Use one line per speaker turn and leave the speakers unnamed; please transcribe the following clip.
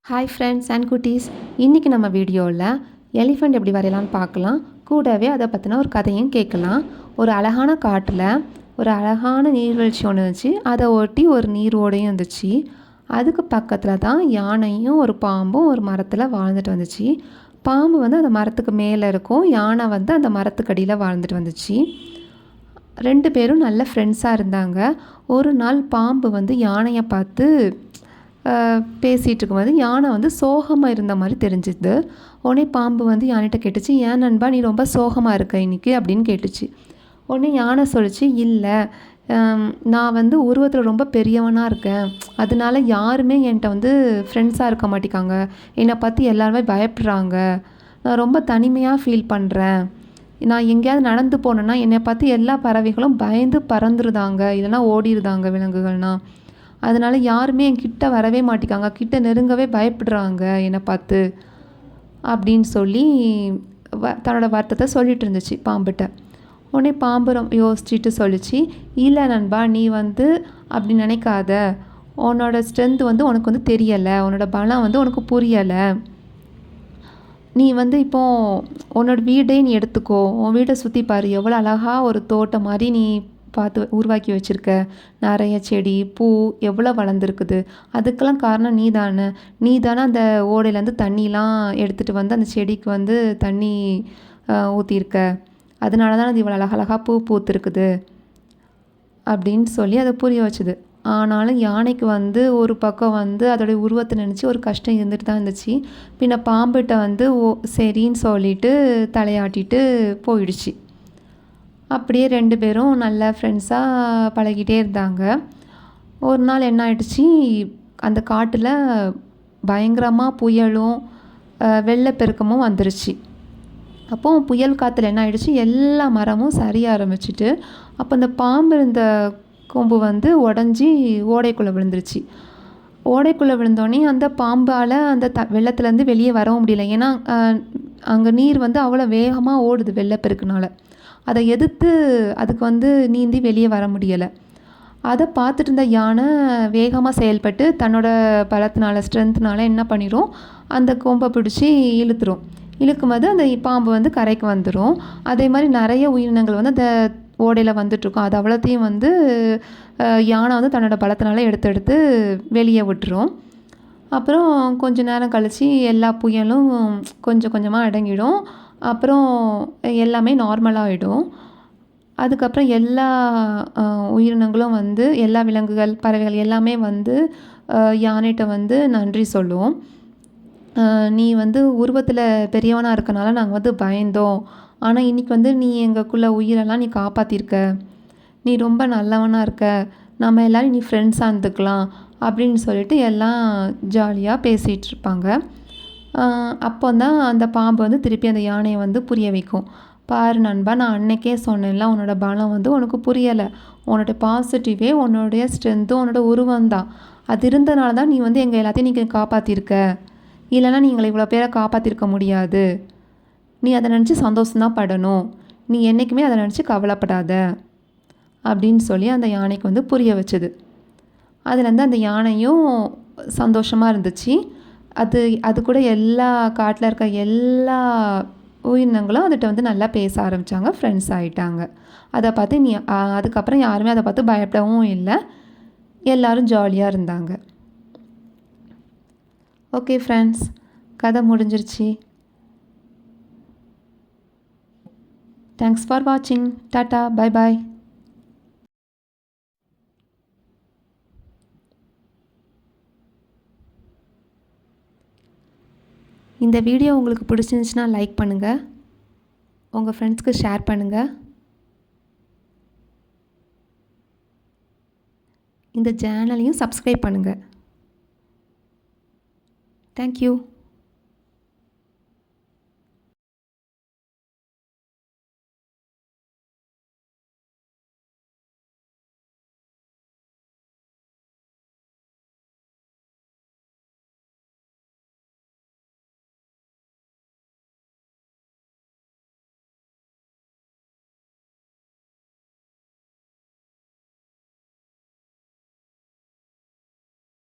Hi friends and குட்டீஸ், இன்றைக்கி நம்ம வீடியோவில் எலிஃபண்ட் எப்படி வரையலான்னு பார்க்கலாம். கூடவே அதை பற்றின ஒரு கதையும் கேட்கலாம். ஒரு அழகான காட்டில் ஒரு அழகான நீர்வீழ்ச்சி ஒன்று இருந்துச்சு. அதை ஒட்டி ஒரு நீர் ஓடையும் இருந்துச்சு. அதுக்கு பக்கத்தில் தான் யானையும் ஒரு பாம்பும் ஒரு மரத்தில் வாழ்ந்துட்டு வந்துச்சு. பாம்பு வந்து அந்த மரத்துக்கு மேலே இருக்கும், யானை வந்து அந்த மரத்துக்கு அடியில் வாழ்ந்துட்டு வந்துச்சு. ரெண்டு பேரும் நல்ல ஃப்ரெண்ட்ஸாக இருந்தாங்க. ஒரு நாள் பாம்பு வந்து யானையை பார்த்து பேசிகிட்டு இருக்கும்போது யானை வந்து சோகமாக இருந்த மாதிரி தெரிஞ்சுது. உடனே பாம்பு வந்து யானைகிட்ட கேட்டுச்சு, ஏன் நண்பா நீ ரொம்ப சோகமாக இருக்க இன்னைக்கு அப்படின்னு கேட்டுச்சு. உடனே யானை சொல்லிச்சு, இல்லை நான் வந்து உருவத்தில் ரொம்ப பெரியவனாக இருக்கேன், அதனால யாருமே என்கிட்ட வந்து ஃப்ரெண்ட்ஸாக இருக்க மாட்டேங்காங்க, என்னை பற்றி எல்லாருமே பயப்படுறாங்க, நான் ரொம்ப தனிமையாக ஃபீல் பண்ணுறேன், நான் எங்கேயாவது நடந்து போனேன்னா என்னை பார்த்து எல்லா பறவைகளும் பயந்து பறந்துருதாங்க, இல்லைன்னா ஓடிடுதாங்க விலங்குகள்னால், அதனால் யாருமே என்கிட்ட வரவே மாட்டேங்காங்க, கிட்ட நெருங்கவே பயப்படுறாங்க என்னை பார்த்து அப்படின்னு சொல்லி தன்னோட வருத்தத்தை சொல்லிட்டு இருந்துச்சு பாம்புகிட்ட. உடனே பாம்பு யோசிச்சுட்டு சொல்லிச்சு, இல்லை நண்பா நீ வந்து அப்படி நினைக்காத, உன்னோட ஸ்ட்ரென்த் வந்து உனக்கு வந்து தெரியலை, உன்னோட பலம் வந்து உனக்கு புரியலை, நீ வந்து இப்போது உன்னோட வீடே நீ எடுத்துக்கோ, உன் வீடை சுற்றி பாரு, எவ்வளோ அழகாக ஒரு தோட்டம் மாதிரி நீ பார்த்து உருவாக்கி வச்சுருக்க, நிறைய செடி பூ எவ்வளோ வளர்ந்துருக்குது, அதுக்கெல்லாம் காரணம் நீ தானே அந்த ஓடையிலேருந்து தண்ணிலாம் எடுத்துகிட்டு வந்து அந்த செடிக்கு வந்து தண்ணி ஊற்றிருக்க, அதனால தான் அது இவ்வளோ அழகழகாக பூ பூத்துருக்குது அப்படின்னு சொல்லி அதை புரிய வச்சுது. ஆனாலும் யானைக்கு வந்து ஒரு பக்கம் வந்து அதோடைய உருவத்தை நினச்சி ஒரு கஷ்டம் இருந்துட்டு தான் இருந்துச்சு. பின்ன பாம்புகிட்ட வந்து சரின்னு சொல்லிட்டு தலையாட்டிட்டு போயிடுச்சு. அப்படியே ரெண்டு பேரும் நல்ல ஃப்ரெண்ட்ஸாக பழகிட்டே இருந்தாங்க. ஒரு நாள் என்ன ஆயிடுச்சு, அந்த காட்டில் பயங்கரமாக புயலும் வெள்ளப்பெருக்கமும் வந்துருச்சு. அப்போது புயல் காற்றுல என்ன ஆயிடுச்சு, எல்லா மரமும் சரிய ஆரம்பிச்சிட்டு, அப்போ அந்த பாம்பு இருந்த கொம்பு வந்து உடஞ்சி ஓடைக்குள்ளே விழுந்துருச்சு. ஓடைக்குள்ளே விழுந்தோடனே அந்த பாம்பால் அந்த வெள்ளத்துலேருந்து வெளியே வரவும் முடியல. ஏன்னா அங்கே நீர் வந்து அவ்வளோ வேகமாக ஓடுது வெள்ளப்பெருக்குனால. அதை எதிர்த்து அதுக்கு வந்து நீந்தி வெளியே வர முடியலை. அதை பார்த்துட்டு இருந்த யானை வேகமாக செயல்பட்டு தன்னோட பலத்தினால ஸ்ட்ரென்த்னால என்ன பண்ணிடும், அந்த கொம்பை பிடிச்சி இழுக்கும்போது அந்த பாம்பு வந்து கரைக்கு வந்துடும். அதே மாதிரி நிறைய உயிரினங்கள் வந்து அந்த ஓடையில் வந்துட்டுருக்கும். அது அவ்வளோத்தையும் வந்து யானை வந்து தன்னோட பலத்தினால எடுத்து வெளியே விட்டுரும். அப்புறம் கொஞ்சம் நேரம் கழித்து எல்லா புயலும் கொஞ்சம் கொஞ்சமாக அடங்கிடும். அப்புறம் எல்லாமே நார்மலாகிடும். அதுக்கப்புறம் எல்லா உயிரினங்களும் வந்து எல்லா விலங்குகள் பறவைகள் எல்லாமே வந்து யானைகிட்ட வந்து நன்றி சொல்லும். நீ வந்து உருவத்தில் பெரியவனாக இருக்கனால நாங்கள் வந்து பயந்தோம், ஆனால் இன்றைக்கி வந்து நீ எங்களுக்குள்ள உயிரெல்லாம் நீ காப்பாற்றிருக்க, நீ ரொம்ப நல்லவனாக இருக்க, நம்ம எல்லோரும் நீ ஃப்ரெண்ட்ஸாக இருந்துக்கலாம் அப்படின்னு சொல்லிட்டு எல்லாம் ஜாலியாக பேசிகிட்டு இருப்பாங்க. அப்போ தான் அந்த பாம்பு வந்து திருப்பி அந்த யானையை வந்து புரிய வைக்கும். பாரு நண்பா, நான் அன்னைக்கே சொன்னேன்ல, உன்னோட பலம் வந்து உனக்கு புரியலை, உன்னோட பாசிட்டிவே உன்னோடைய ஸ்ட்ரென்த்தும் உன்னோட உருவம் தான், அது இருந்தனால தான் நீ வந்து எங்கள் எல்லாத்தையும் நீங்கள் காப்பாற்றிருக்க, இல்லைனா நீ எங்களை இவ்வளோ பேரை காப்பாற்றிருக்க முடியாது, நீ அதை நினச்சி சந்தோஷம்தான் படணும், நீ என்றைக்குமே அதை நினச்சி கவலைப்படாத அப்படின்னு சொல்லி அந்த யானைக்கு வந்து புரிய வச்சுது. அதுலேருந்து அந்த யானையும் சந்தோஷமாக இருந்துச்சு. அது கூட எல்லா காட்டில் இருக்க எல்லா உயிரினங்களும் அதுகிட்ட வந்து நல்லா பேச ஆரம்பித்தாங்க, ஃப்ரெண்ட்ஸ் ஆகிட்டாங்க. அதை பார்த்து அதுக்கப்புறம் யாருமே அதை பார்த்து பயப்படவும் இல்லை, எல்லோரும் ஜாலியாக இருந்தாங்க. ஓகே ஃப்ரெண்ட்ஸ், கதை முடிஞ்சிருச்சு. தேங்க்ஸ் ஃபார் வாட்சிங். Tata, bye bye. இந்த வீடியோ உங்களுக்கு பிடிச்சிருந்துச்சுன்னா லைக் பண்ணுங்கள், உங்கள் ஃப்ரெண்ட்ஸ்க்கு ஷேர் பண்ணுங்கள், இந்த சேனலையும் சப்ஸ்கிரைப் பண்ணுங்கள். தேங்க்யூ.